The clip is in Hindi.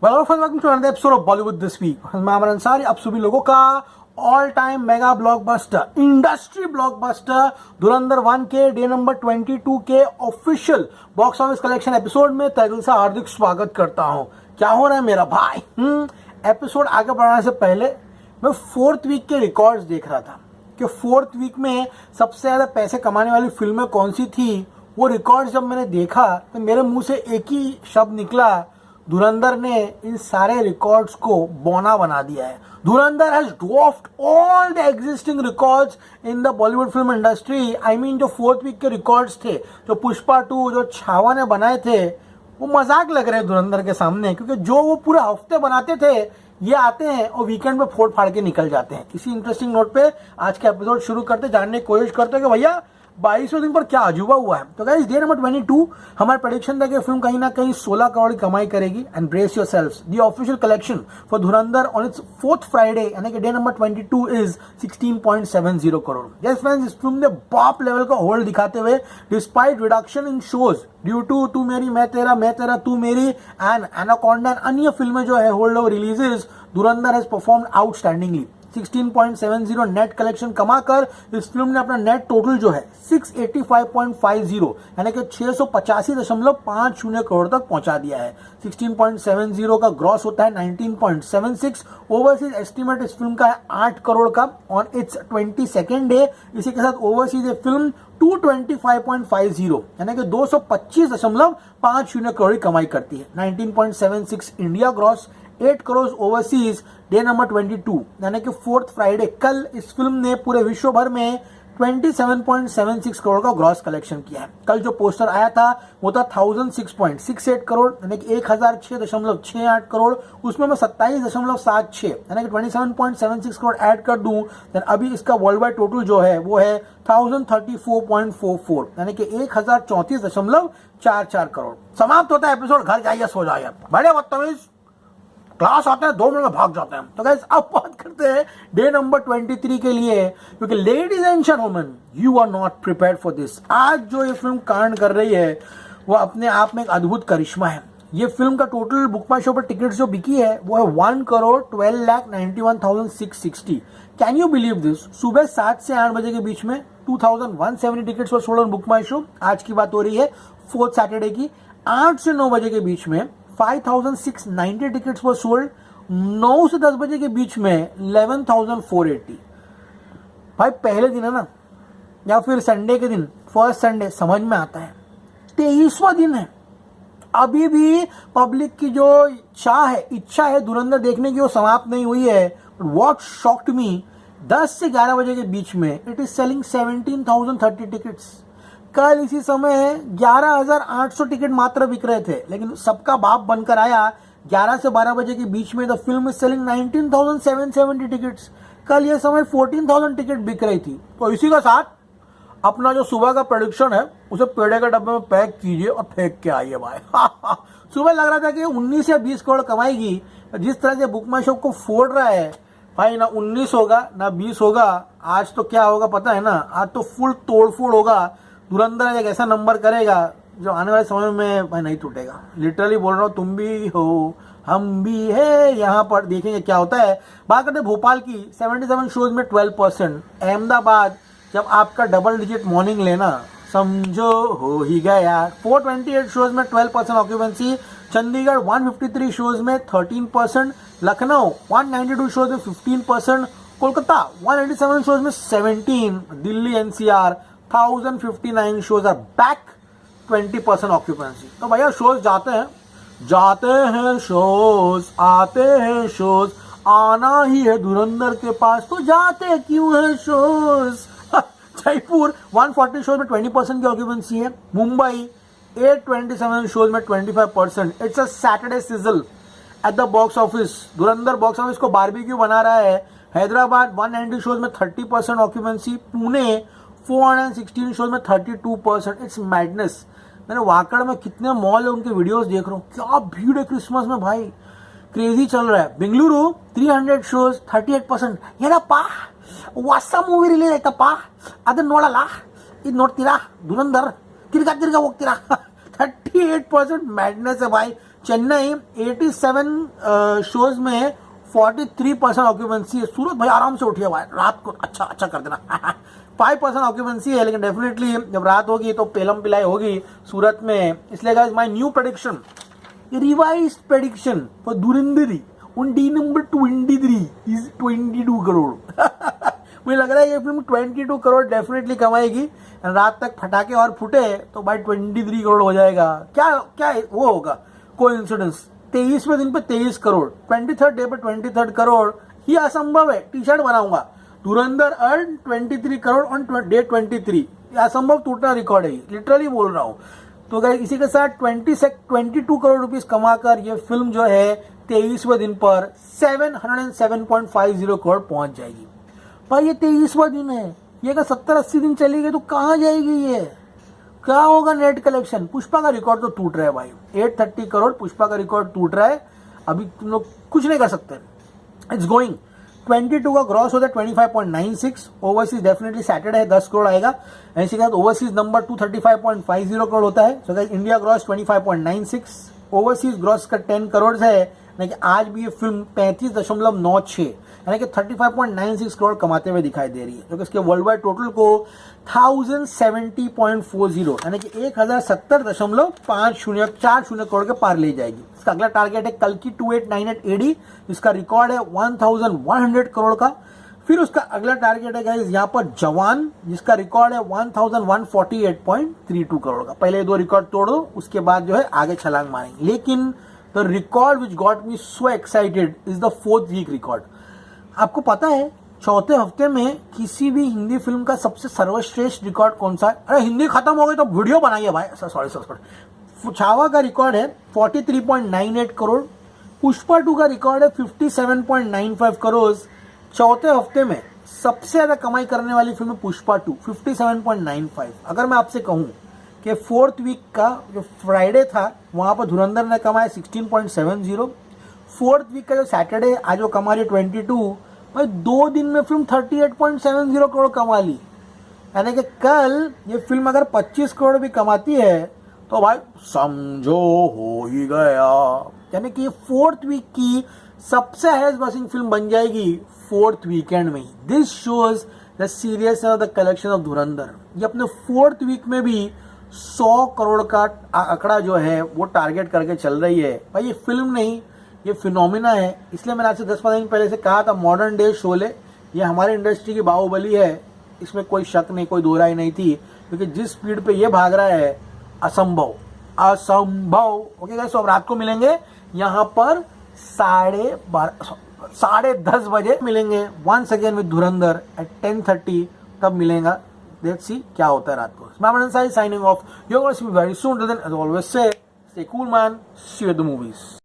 Welcome to another episode of Bollywood this week. मैं अमर अंसारी, आप सभी लोगों का all time mega blockbuster, industry blockbuster Dhurandhar 1 के डे नंबर 22 के official box office collection episode में तहे दिल से हार्दिक स्वागत करता हूं। क्या हो रहा है मेरा भाई? एपिसोड आगे बढ़ाने से पहले मैं 4th वीक के रिकॉर्ड्स देख रहा था कि 4th वीक में सबसे ज्यादा पैसे कमाने वाली फिल्में कौन सी थी। वो रिकॉर्ड्स जब मैंने देखा तो मेरे मुंह से एक ही शब्द निकला, धुरंधर ने इन सारे रिकॉर्ड्स को बौना बना दिया है। Dhurandhar has dwarfed all the existing records in the Bollywood film industry. I mean जो 4th वीक के रिकॉर्ड्स थे, जो पुष्पा 2, जो छावा ने बनाए थे, वो मजाक लग रहे हैं धुरंधर के सामने, क्योंकि जो वो पूरे हफ्ते बनाते थे ये आते हैं और वीकेंड पे फोड़ फाड़ के निकल जाते हैं। इसी इंटरेस्टिंग नोट पे आज का एपिसोड शुरू करते, जानने की कोशिश करते हैं कि भैया 22वें दिन पर क्या अजूबा हुआ है। तो गाइस, डे नंबर 22 हमारे प्रेडिक्शन था कि फिल्म कहीं ना कहीं 16 करोड़ की कमाई करेगी। And brace yourselves, the official collection for Dhurandhar on its 4th Friday यानी कि day number 22 is 16.70 crore. Yes friends, इस फिल्म ने बाप लेवल का होल्ड दिखाते हुए despite reduction in shows due to Tu Meri मैं तेरा तू मेरी एंड एनाकोंडा अन्य फिल्में जो है hold over releases, Dhurandhar has performed outstandingly. 16.70 net collection कमाकर इस फिल्म ने अपना नेट टोटल जो है 685.50 यानी कि 685.50 करोड़ तक पहुंचा दिया है। 16.70 का ग्रॉस होता है 19.76। ओवरसीज एस्टिमेट इस फिल्म का है 8 करोड़ का ऑन इट्स 22nd डे। इसी के साथ ओवरसीज ये फिल्म 225.50 यानी कि 225.50 करोड़ की कमाई करती है। 19.76 India gross, 8 crore overseas day number 22 यानी कि 4th फ्राइडे। कल इस फिल्म ने पूरे विश्व भर में 27.76 करोड़ का ग्रॉस कलेक्शन किया है। कल जो पोस्टर आया था वो था 1006.68 करोड़ यानी कि 1006.68 करोड़। उसमें मैं 27.76 यानी कि 27.76 करोड़ ऐड कर दूं तो अभी इसका वर्ल्ड वाइड टोटल जो है वो है 1034.44 यानी कि 1034.44 करोड़। समाप्त होता है एपिसोड, घर जाइए सो जाइए। बड़े बदतमीज, क्लास आते हैं 2 मिनट में भाग जाते हैं। तो गाइस, अब बात करते हैं डे नंबर 23 के लिए, क्योंकि ladies and gentleman, you are not prepared for this. आज जो ये फिल्म कांड कर रही है वो अपने आप में एक अद्भुत करिश्मा है। ये फिल्म का टोटल बुक माई शो पर टिकट जो बिकी है वो है 1,12,91,660। Can you believe this? सुबह 7 से 8 बजे के बीच में 2,170 टिकट्स पर sold on book my show. आज की बात हो रही है 4th सैटरडे की। 8 से 9 बजे के बीच में 5,690 टिकट्स वर सोल्ड। 9 से 10 बजे के बीच में 11,480। भाई पहले दिन है ना, या फिर संडे के दिन, फर्स्ट संडे, समझ में आता है 23वां दिन है, अभी भी पब्लिक की जो इच्छा है धुरंधर देखने की, वो समाप्त नहीं हुई है। व्हाट शॉक्ड मी, 10 से 11 बजे के बीच में इट इज सेलिंग 17,030 टिकट्स। कल इसी समय 11,800 टिकट मात्र बिक रहे थे, लेकिन सबका बाप बनकर आया 11 से 12 बजे के बीच में the film is selling 19,770 tickets. कल ये समय 14,000 टिकट बिक रही थी। तो इसी के साथ अपना जो सुबह का प्रेडिक्शन है उसे पेड़े के डब्बे में पैक कीजिए और फेंक के आइए भाई। सुबह लग रहा था कि 19 या 20 करोड़ कमाएगी। जिस तरह से बुक माई शो को फोड़ रहा है भाई, ना 19 होगा ना 20 होगा। आज तो क्या होगा पता है ना? आज तो फुल तोड़फोड़ होगा। धुरंधर एक ऐसा नंबर करेगा जो आने वाले समय में भाई नहीं टूटेगा। लिटरली बोल रहा हूँ, तुम भी हो हम भी है, यहाँ पर देखेंगे क्या होता है। बात करते हैं भोपाल की, 77 शोज में 12%। अहमदाबाद, जब आपका डबल डिजिट मॉर्निंग लेना समझो हो ही गया। 428 शोज में 12% ऑक्यूपेंसी। चंडीगढ़ 153 शोज में 13%। लखनऊ 192 शोज में 15%। कोलकाता 187 शोज में 17%। Delhi NCR 1059 shows are back, 20% occupancy. तो भैया शोज जाते हैं शोज, आते हैं शोज, आना ही है धुरंधर के पास तो जाते क्यों है शोज। जयपुर 140 शोज में 20% की ऑक्यूपेंसी है। मुंबई 827 शोज में 25%। It's a Saturday sizzle at the box office. Dhurandhar box office को बारबेक्यू बना रहा है। हैदराबाद 190 शोज में 30% ऑक्यूपेंसी। पुणे 416 शोज में 32%। It's madness. मैंने वाकड़ में कितने मॉल है उनके वीडियोस देख रहा हूँ, क्या भीड़ है क्रिसमस में भाई, क्रेजी चल रहा है। बेंगलुरु 300 शोज 38%। ಏನಪ್ಪಾ ಹೊಸ ಮೂವಿ ರಿಲೀಸ್ ಆಯ್ತಪ್ಪ, ಅದನ್ನ ನೋಡಲ್ಲ, ಇದು ನೋಡ್ತೀರಾ? धुरंधर ತಿರ್ಗಾ ಹೋಗ್ತೀರಾ? 38% मैडनेस है भाई। चेन्नई 87 शोज में 43% ऑक्यूपेंसी है। सूरत भाई आराम से उठिए भाई, रात को अच्छा कर देना 5% ऑक्यूपेंसी है, लेकिन डेफिनेटली जब रात होगी तो पेलम पिलाई होगी सूरत में। इसलिए guys my new prediction, revised prediction for Dhurandhar on day number 23 is 22 crore मुझे लग रहा है ये फिल्म 22 करोड़ डेफिनेटली कमाएगी। रात तक फटाके और फूटे तो भाई 23 करोड़ हो जाएगा। क्या वो होगा कोइंसिडेंस, 23वें दिन पे 23 करोड़, 23rd डे पे 23 करोड़, ये असंभव है। टी शर्ट बनाऊंगा, धुरंधर अर्न 23 करोड़ ऑन डे 23, ये असंभव टूटना रिकॉर्ड है, लिटरली बोल रहा हूँ। तो गाइस इसी के साथ 22 करोड़ रुपीस कमाकर ये फिल्म जो है 23वें दिन पर 707.50 करोड़ पहुंच जाएगी। भाई ये 23वां दिन है, ये अगर 70-80 दिन चली गई तो कहाँ जाएगी ये, क्या होगा नेट कलेक्शन। पुष्पा का रिकॉर्ड तो टूट रहा है भाई, 830 करोड़ पुष्पा का रिकॉर्ड टूट रहा है। अभी तुम लोग कुछ नहीं कर सकते, इट्स गोइंग। 22 का ग्रॉस होता है 25.96, ओवरसीज डेफिनेटली सैटरडे है 10 करोड़ आएगा। इसी के साथ ओवरसीज नंबर 235.50 करोड़ होता है। So guys India gross 25.96, overseas gross का 10 करोड़ है, यानी कि आज भी ये फिल्म 35.96 यानी कि 35.96 करोड़ कमाते हुए दिखाई दे रही है, जो कि इसके वर्ल्ड वाइड टोटल को 1070.40 यानी कि 1070.5040 करोड़ के पार ले जाएगी। इसका अगला टारगेट है कल की 2898 AD, जिसका रिकॉर्ड है 1100 करोड़ का। फिर उसका अगला टारगेट है गाइस यहाँ पर जवान, जिसका रिकॉर्ड है 1148.32 करोड़ का। पहले 2 रिकॉर्ड तोड़ो, उसके बाद जो है आगे छलांग मारेंगे। लेकिन the record which got me so excited is the 4th week record. आपको पता है चौथे हफ्ते में किसी भी हिंदी फिल्म का सबसे सर्वश्रेष्ठ रिकॉर्ड कौन सा है? अरे हिंदी खत्म हो गई तो वीडियो बनाइए भाई। सॉरी छावा का रिकॉर्ड है 43.98 करोड़, पुष्पा 2 का रिकॉर्ड है 57.95 करोड़। चौथे हफ्ते में सबसे ज्यादा कमाई करने वाली फिल्म पुष्पा 2 57.95। अगर मैं आपसे कहूं कि 4th वीक का जो फ्राइडे था वहां पर धुरंधर ने कमाया 16.70, 4th वीक का जो सैटरडे आज वो कमा रही 22, भाई 2 दिन में फिल्म 38.70 करोड़ कमा ली। यानी कि कल ये फिल्म अगर 25 करोड़ भी कमाती है तो भाई समझो हो ही गया। यानी कि 4th वीक की सबसे हाईएस्ट ग्रॉसिंग फिल्म बन जाएगी 4th वीकेंड में ही। This shows the seriousness of the collection of Dhurandhar. ये अपने 4th वीक में भी 100 करोड़ का आंकड़ा जो है वो टारगेट करके चल रही है। भाई ये फिल्म नहीं, ये फिनोमिना है। इसलिए मैंने आपसे 10-15 दिन पहले से कहा था मॉडर्न डे शोले ये हमारी इंडस्ट्री की बाहुबली है, इसमें कोई शक नहीं, कोई दो राय नहीं थी, क्योंकि जिस स्पीड पे ये भाग रहा है असंभव। ओके गाइस, तो अब रात को मिलेंगे यहाँ पर 10:30 बजे मिलेंगे once again with Dhurandhar eight 10:30। तब मिलेगा, लेट्स सी क्या होता है रात को। मैं Aman Ansari signing off, you are going to see me very soon. Till then as always say stay cool man, see you at the movies.